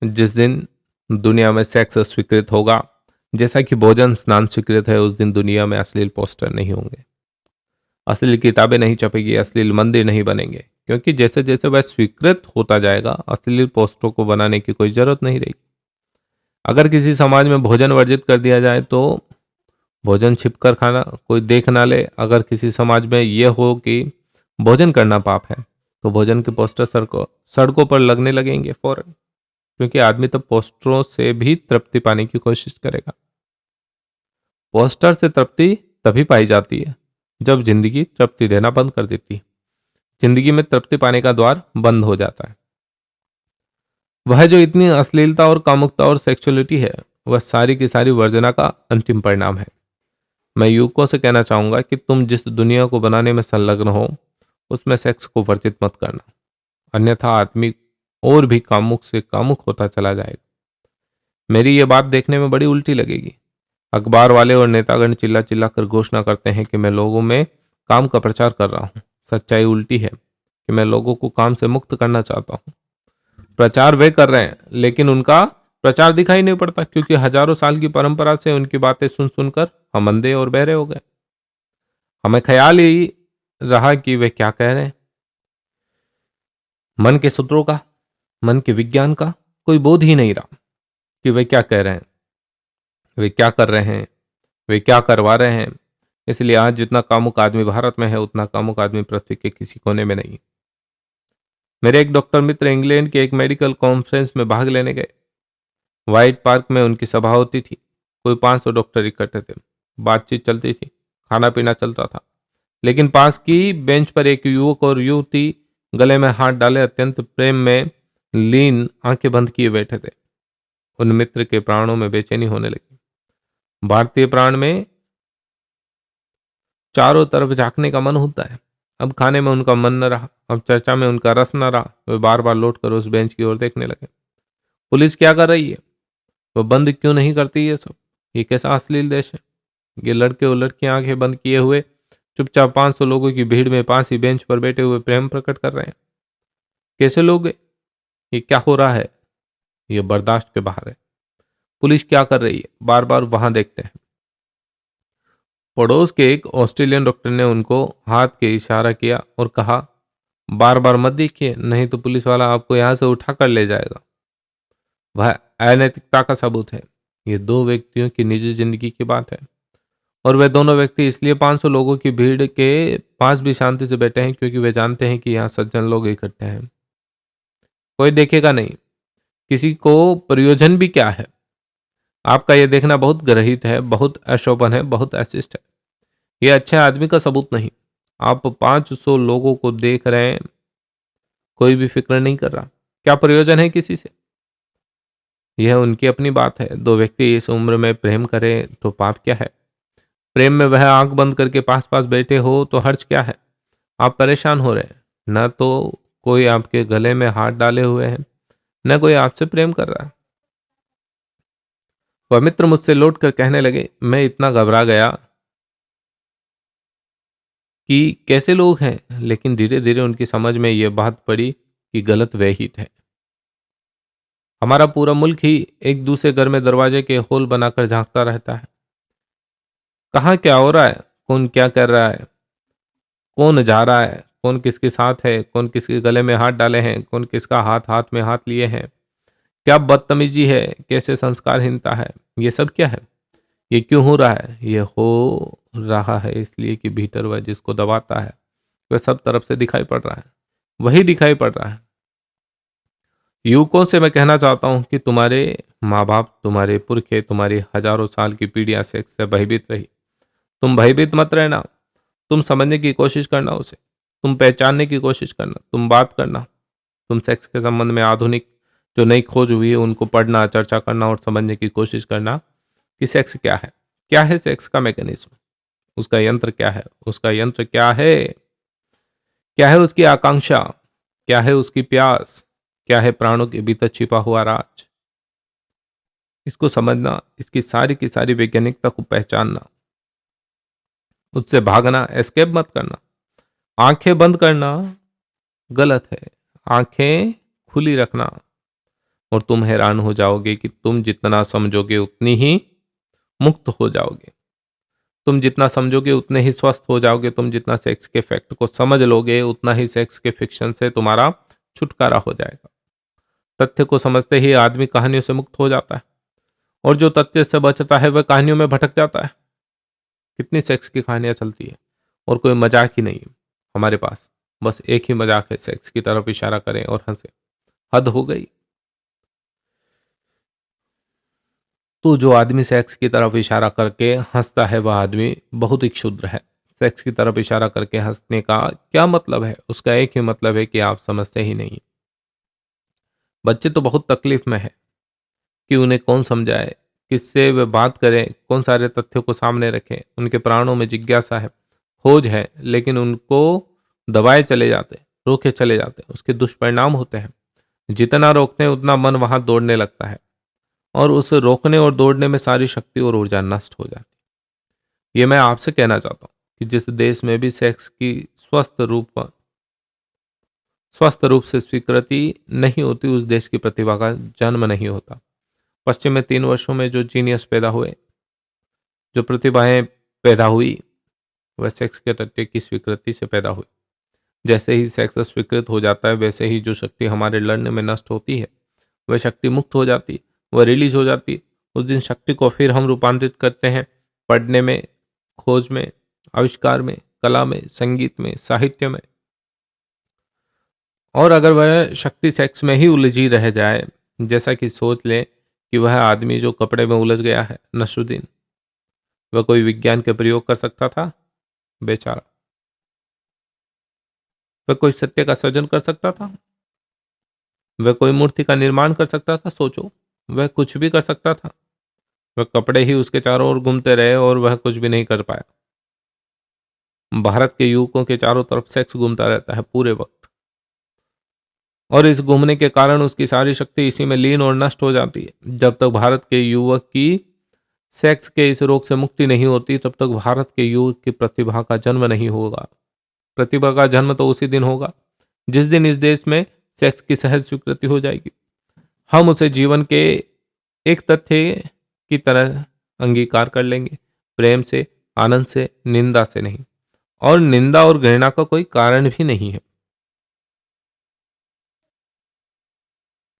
जिस दिन दुनिया में सेक्स स्वीकृत होगा, जैसा कि भोजन स्नान स्वीकृत है, उस दिन दुनिया में अश्लील पोस्टर नहीं होंगे, अश्लील किताबें नहीं छपेगी, अश्लील मंदिर नहीं बनेंगे, क्योंकि जैसे जैसे वह स्वीकृत होता जाएगा अश्लील पोस्टरों को बनाने की कोई जरूरत नहीं रहेगी। अगर किसी समाज में भोजन वर्जित कर दिया जाए तो भोजन छिपकर खाना कोई देख ना ले। अगर किसी समाज में यह हो कि भोजन करना पाप है तो भोजन के पोस्टर सड़कों पर लगने लगेंगे फौरन, क्योंकि आदमी तब पोस्टरों से भी तृप्ति पाने की कोशिश करेगा। पोस्टर से तृप्ति तभी पाई जाती है जब जिंदगी तृप्ति देना बंद कर देती है। जिंदगी में तृप्ति पाने का द्वार बंद हो जाता है। वह जो इतनी अश्लीलता और कामुकता और सेक्सुअलिटी है, वह सारी की सारी वर्जना का अंतिम परिणाम है। मैं युवकों से कहना चाहूंगा कि तुम जिस दुनिया को बनाने में संलग्न हो उसमें सेक्स को वर्जित मत करना, अन्यथा आदमी और भी कामुक से कामुक होता चला जाएगा। मेरी ये बात देखने में बड़ी उल्टी लगेगी। अखबार वाले और नेतागण चिल्ला चिल्ला कर घोषणा करते हैं कि मैं लोगों में काम का प्रचार कर रहा हूँ। सच्चाई उल्टी है कि मैं लोगों को काम से मुक्त करना चाहता हूँ। प्रचार वे कर रहे हैं लेकिन उनका प्रचार दिखाई नहीं पड़ता, क्योंकि हजारों साल की परंपरा से उनकी बातें सुन सुनकर हम अंधे और बहरे हो गए। हमें ख्याल ही रहा कि वे क्या कह रहे हैं। मन के सूत्रों का, मन के विज्ञान का कोई बोध ही नहीं रहा कि वे क्या कह रहे हैं, वे क्या कर रहे हैं, वे क्या करवा रहे हैं। इसलिए आज जितना कामुक आदमी भारत में है उतना कामुक आदमी पृथ्वी के किसी कोने में नहीं। मेरे एक डॉक्टर मित्र इंग्लैंड के एक मेडिकल कॉन्फ्रेंस में भाग लेने गए। व्हाइट पार्क में उनकी सभा होती थी। कोई 500 डॉक्टर इकट्ठे थे। बातचीत चलती थी, खाना पीना चलता था, लेकिन पास की बेंच पर एक युवक और युवती गले में हाथ डाले अत्यंत प्रेम में लीन आंखें बंद किए बैठे थे। उन मित्र के प्राणों में बेचैनी होने लगी। भारतीय प्राण में चारों तरफ झांकने का मन होता है। अब खाने में उनका मन न रहा, अब चर्चा में उनका रस न रहा। वे बार बार लौट कर उस बेंच की ओर देखने लगे। पुलिस क्या कर रही है? वह बंद क्यों नहीं करती ये सब? ये कैसा अश्लील देश है? ये लड़के और लड़कियां आंखें बंद किए हुए चुपचाप 500 लोगों की भीड़ में पास ही बेंच पर बैठे हुए प्रेम प्रकट कर रहे हैं। कैसे लोग? ये क्या हो रहा है? ये बर्दाश्त के बाहर है। पुलिस क्या कर रही है? बार बार वहां देखते हैं। पड़ोस के एक ऑस्ट्रेलियन डॉक्टर ने उनको हाथ के इशारा किया और कहा, बार बार मत देखिए, नहीं तो पुलिस वाला आपको यहां से उठा कर ले जाएगा। वह अनैतिकता का सबूत है। ये दो व्यक्तियों की निजी जिंदगी की बात है, और वे दोनों व्यक्ति इसलिए 500 लोगों की भीड़ के पास भी शांति से बैठे हैं क्योंकि वे जानते हैं कि यहाँ सज्जन लोग इकट्ठे हैं। कोई देखेगा नहीं। किसी को प्रयोजन भी क्या है? आपका यह देखना बहुत ग्रहित है, बहुत अशोभन है, बहुत अशिष्ट है। यह अच्छे आदमी का सबूत नहीं। आप 500 लोगों को देख रहे हैं, कोई भी फिक्र नहीं कर रहा। क्या प्रयोजन है किसी से? यह उनकी अपनी बात है। दो व्यक्ति इस उम्र में प्रेम करें तो पाप क्या है? प्रेम में वह आंख बंद करके पास पास बैठे हो तो हर्ज क्या है? आप परेशान हो रहे हैं। न तो कोई आपके गले में हाथ डाले हुए है, न कोई आपसे प्रेम कर रहा है। वह मित्र मुझसे लौट कर कहने लगे, मैं इतना घबरा गया कि कैसे लोग हैं, लेकिन धीरे धीरे उनकी समझ में यह बात पड़ी कि गलत वह ही थे। हमारा पूरा मुल्क ही एक दूसरे घर में दरवाजे के होल बनाकर झांकता रहता है। कहाँ क्या हो रहा है, कौन क्या कर रहा है, कौन जा रहा है, कौन किसके साथ है, कौन किसके गले में हाथ डाले हैं, कौन किसका हाथ हाथ में हाथ लिए हैं, क्या बदतमीजी है, कैसे संस्कारहीनता है। ये सब क्या है? ये क्यों हो रहा है? ये हो रहा है इसलिए कि भीतर वह जिसको दबाता है वह सब तरफ से दिखाई पड़ रहा है, वही दिखाई पड़ रहा है। युवकों से मैं कहना चाहता हूं कि तुम्हारे माँ बाप, तुम्हारे पुरखे, तुम्हारी हजारों साल की पीढ़ियां सेक्स से भयभीत रही। तुम भयभीत मत रहना। तुम समझने की कोशिश करना उसे, तुम पहचानने की कोशिश करना, तुम बात करना। तुम सेक्स के संबंध में आधुनिक जो नई खोज हुई है उनको पढ़ना, चर्चा करना और समझने की कोशिश करना कि सेक्स क्या है। क्या है सेक्स का मैकेनिज्म? उसका यंत्र क्या है? उसका यंत्र क्या है? क्या है उसकी आकांक्षा? क्या है उसकी प्यास? क्या है प्राणों के भीतर छिपा हुआ राज? इसको समझना, इसकी सारी की सारी वैज्ञानिकता को पहचानना, उससे भागना, एस्केप मत करना। आंखें बंद करना गलत है। आंखें खुली रखना, और तुम हैरान हो जाओगे कि तुम जितना समझोगे उतनी ही मुक्त हो जाओगे, तुम जितना समझोगे उतने ही स्वस्थ हो जाओगे, तुम जितना सेक्स के फैक्ट को समझ लोगे उतना ही सेक्स के फिक्शन से तुम्हारा छुटकारा हो जाएगा। तथ्य को समझते ही आदमी कहानियों से मुक्त हो जाता है, और जो तथ्य से बचता है वह कहानियों में भटक जाता है। कितनी सेक्स की कहानियां चलती है और कोई मजाक ही नहीं है हमारे पास, बस एक ही मजाक है, सेक्स की तरफ इशारा करें और हंसे। हद हो गई। तो जो आदमी सेक्स की तरफ इशारा करके हंसता है वह आदमी बहुत ही क्षुद्र है। सेक्स की तरफ इशारा करके हंसने का क्या मतलब है? उसका एक ही मतलब है कि आप समझते ही नहीं। बच्चे तो बहुत तकलीफ में है कि उन्हें कौन समझाए, किससे वे बात करें, कौन सारे तथ्यों को सामने रखें। उनके प्राणों में जिज्ञासा है, खोज है, लेकिन उनको दबाए चले जाते, रोके चले जाते, उसके दुष्परिणाम होते हैं। जितना रोकते हैं उतना मन वहां दौड़ने लगता है, और उस रोकने और दौड़ने में सारी शक्ति और ऊर्जा नष्ट हो जाती है। ये मैं आपसे कहना चाहता हूँ कि जिस देश में भी सेक्स की स्वस्थ रूप से स्वीकृति नहीं होती, उस देश की प्रतिभा का जन्म नहीं होता। पश्चिम में 3 वर्षों में जो जीनियस पैदा हुए, जो प्रतिभाएं पैदा हुई, वह सेक्स के तथ्य की स्वीकृति से पैदा हुई। जैसे ही सेक्स स्वीकृत हो जाता है वैसे ही जो शक्ति हमारे लड़ने में नष्ट होती है वह शक्ति मुक्त हो जाती है, वह रिलीज हो जाती है। उस दिन शक्ति को फिर हम रूपांतरित करते हैं पढ़ने में, खोज में, आविष्कार में, कला में, संगीत में, साहित्य में। और अगर वह शक्ति सेक्स में ही उलझी रह जाए, जैसा कि सोच लें कि वह आदमी जो कपड़े में उलझ गया है, नसरुद्दीन, वह कोई विज्ञान के प्रयोग कर सकता था? बेचारा। वह कोई सत्य का सृजन कर सकता था? वह कोई मूर्ति का निर्माण कर सकता था? सोचो, वह कुछ भी कर सकता था? वह कपड़े ही उसके चारों ओर घूमते रहे और वह कुछ भी नहीं कर पाया। भारत के युवकों के चारों तरफ सेक्स घूमता रहता है पूरे वक्त, और इस घूमने के कारण उसकी सारी शक्ति इसी में लीन और नष्ट हो जाती है। जब तक भारत के युवक की सेक्स के इस रोग से मुक्ति नहीं होती, तब तक भारत के युवक की प्रतिभा का जन्म नहीं होगा। प्रतिभा का जन्म तो उसी दिन होगा जिस दिन इस देश में सेक्स की सहज स्वीकृति हो जाएगी। हम उसे जीवन के एक तथ्य की तरह अंगीकार कर लेंगे, प्रेम से, आनंद से, निंदा से नहीं। और निंदा और घृणा का कोई कारण भी नहीं है।